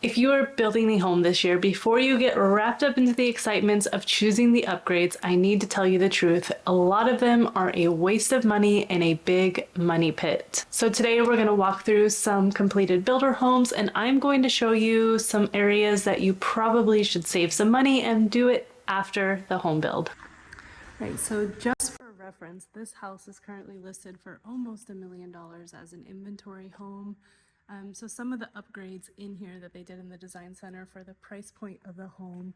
If you are building a home this year, before you get wrapped up into the excitements of choosing the upgrades, I need to tell you the truth. A lot of them are a waste of money and a big money pit. So today we're going to walk through some completed builder homes, and I'm going to show you some areas that you probably should save some money and do it after the home build. Right, so just for reference, this house is currently listed for almost $1 million as an inventory home. So some of the upgrades in here that they did in the design center for the price point of the home,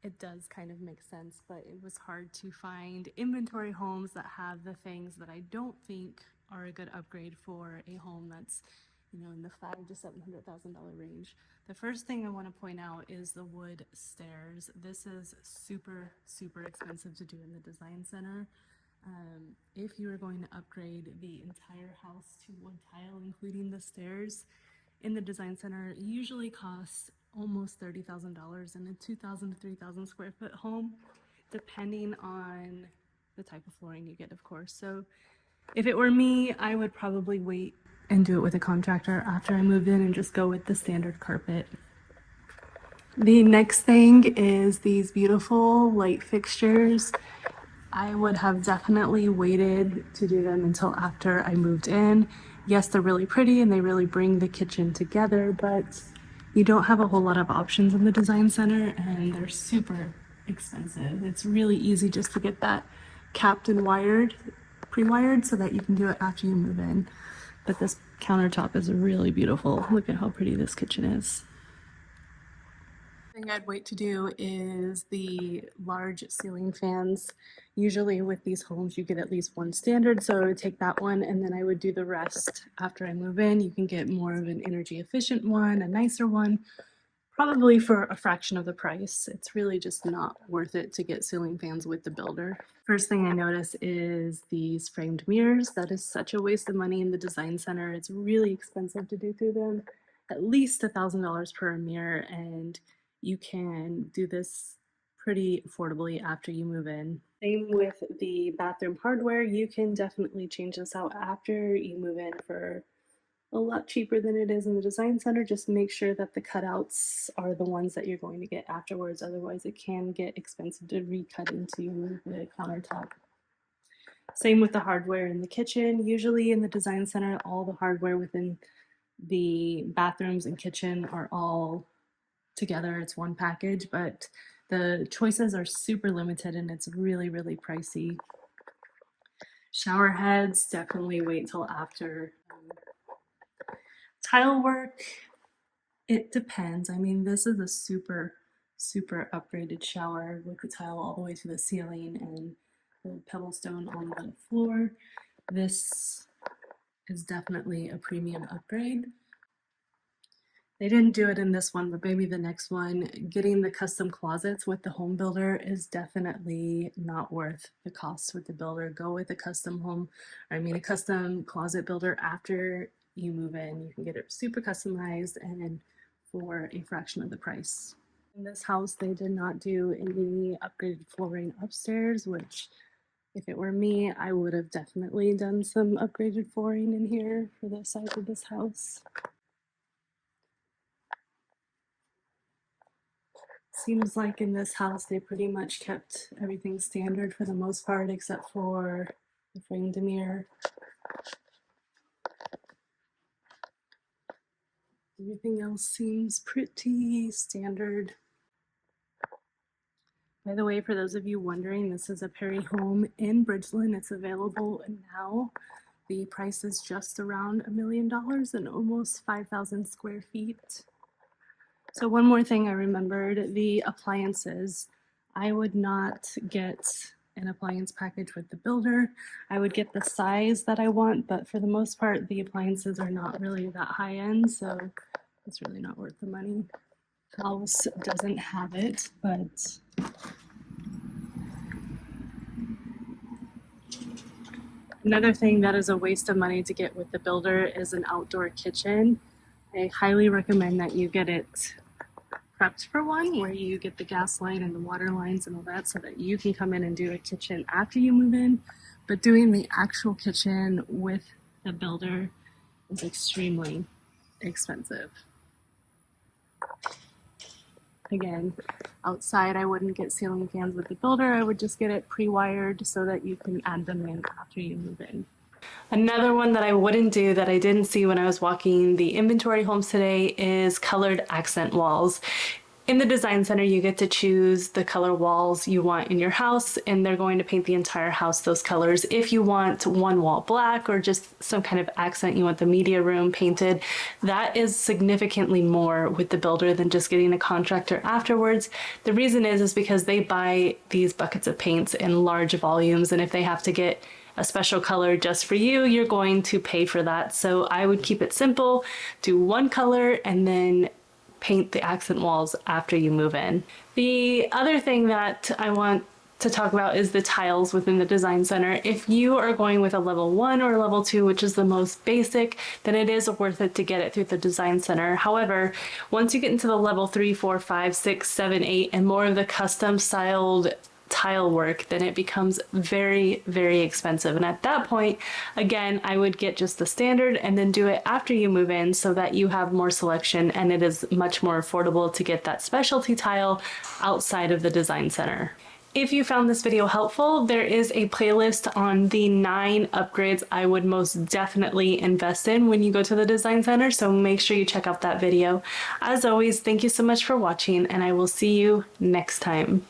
it does kind of make sense, but it was hard to find inventory homes that have the things that I don't think are a good upgrade for a home that's, in the $500,000 to $700,000 range. The first thing I want to point out is the wood stairs. This is super, super expensive to do in the design center. If you are going to upgrade the entire house to wood tile, including the stairs, in the design center, it usually costs almost $30,000 in a 2,000 to 3,000 square foot home, depending on the type of flooring you get, of course. So if it were me, I would probably wait and do it with a contractor after I moved in and just go with the standard carpet. The next thing is these beautiful light fixtures. I would have definitely waited to do them until after I moved in. Yes, they're really pretty and they really bring the kitchen together, but you don't have a whole lot of options in the design center and they're super expensive. It's really easy just to get that capped and wired, pre-wired, so that you can do it after you move in. But this countertop is really beautiful. Look at how pretty this kitchen is. Thing I'd wait to do is the large ceiling fans. Usually with these homes you get at least one standard, so I would take that one and then I would do the rest after I move in. You can get more of an energy efficient one, a nicer one, probably for a fraction of the price. It's really just not worth it to get ceiling fans with the builder. First thing I notice is these framed mirrors. That is such a waste of money in the design center. It's really expensive to do through them, at least $1,000 per mirror, and you can do this pretty affordably after you move in. Same with the bathroom hardware. You can definitely change this out after you move in for a lot cheaper than it is in the design center. Just make sure that the cutouts are the ones that you're going to get afterwards. Otherwise it can get expensive to recut into the countertop. Same with the hardware in the kitchen. Usually in the design center, all the hardware within the bathrooms and kitchen are all together. It's one package, but the choices are super limited and it's really, really pricey. Shower heads, definitely wait till after. Tile work, it depends. I mean, this is a super, super upgraded shower with the tile all the way to the ceiling and the pebble stone on the floor. This is definitely a premium upgrade. They didn't do it in this one, but maybe the next one. Getting the custom closets with the home builder is definitely not worth the cost with the builder. Go with a custom a custom closet builder after you move in. You can get it super customized and for a fraction of the price. In this house, they did not do any upgraded flooring upstairs, which if it were me, I would have definitely done some upgraded flooring in here for the size of this house. Seems like in this house they pretty much kept everything standard for the most part, except for the framed mirror. Everything else seems pretty standard. By the way, for those of you wondering, this is a Perry home in Bridgeland. It's available now. The price is just around $1 million and almost 5,000 square feet. So one more thing I remembered, the appliances. I would not get an appliance package with the builder. I would get the size that I want, but for the most part, the appliances are not really that high end, so it's really not worth the money. House doesn't have it, but another thing that is a waste of money to get with the builder is an outdoor kitchen. I highly recommend that you get it prepped for one, where you get the gas line and the water lines and all that so that you can come in and do a kitchen after you move in. But doing the actual kitchen with the builder is extremely expensive. Again, outside I wouldn't get ceiling fans with the builder. I would just get it pre-wired so that you can add them in after you move in. Another one that I wouldn't do that I didn't see when I was walking the inventory homes today is colored accent walls. In the design center, you get to choose the color walls you want in your house, and they're going to paint the entire house those colors. If you want one wall black or just some kind of accent, you want the media room painted, that is significantly more with the builder than just getting a contractor afterwards. The reason is because they buy these buckets of paints in large volumes, and if they have to get a special color just for you, you're going to pay for that. So I would keep it simple, do one color, and then paint the accent walls after you move in. The other thing that I want to talk about is the tiles within the design center. If you are going with a level 1 or level 2, which is the most basic, then it is worth it to get it through the design center. However, once you get into the level 3, 4, 5, 6, 7, 8, and more of the custom styled tile work, then it becomes very, very expensive. And at that point, again, I would get just the standard and then do it after you move in so that you have more selection and it is much more affordable to get that specialty tile outside of the design center. If you found this video helpful, there is a playlist on the 9 upgrades I would most definitely invest in when you go to the design center, so make sure you check out that video. As always, thank you so much for watching, and I will see you next time.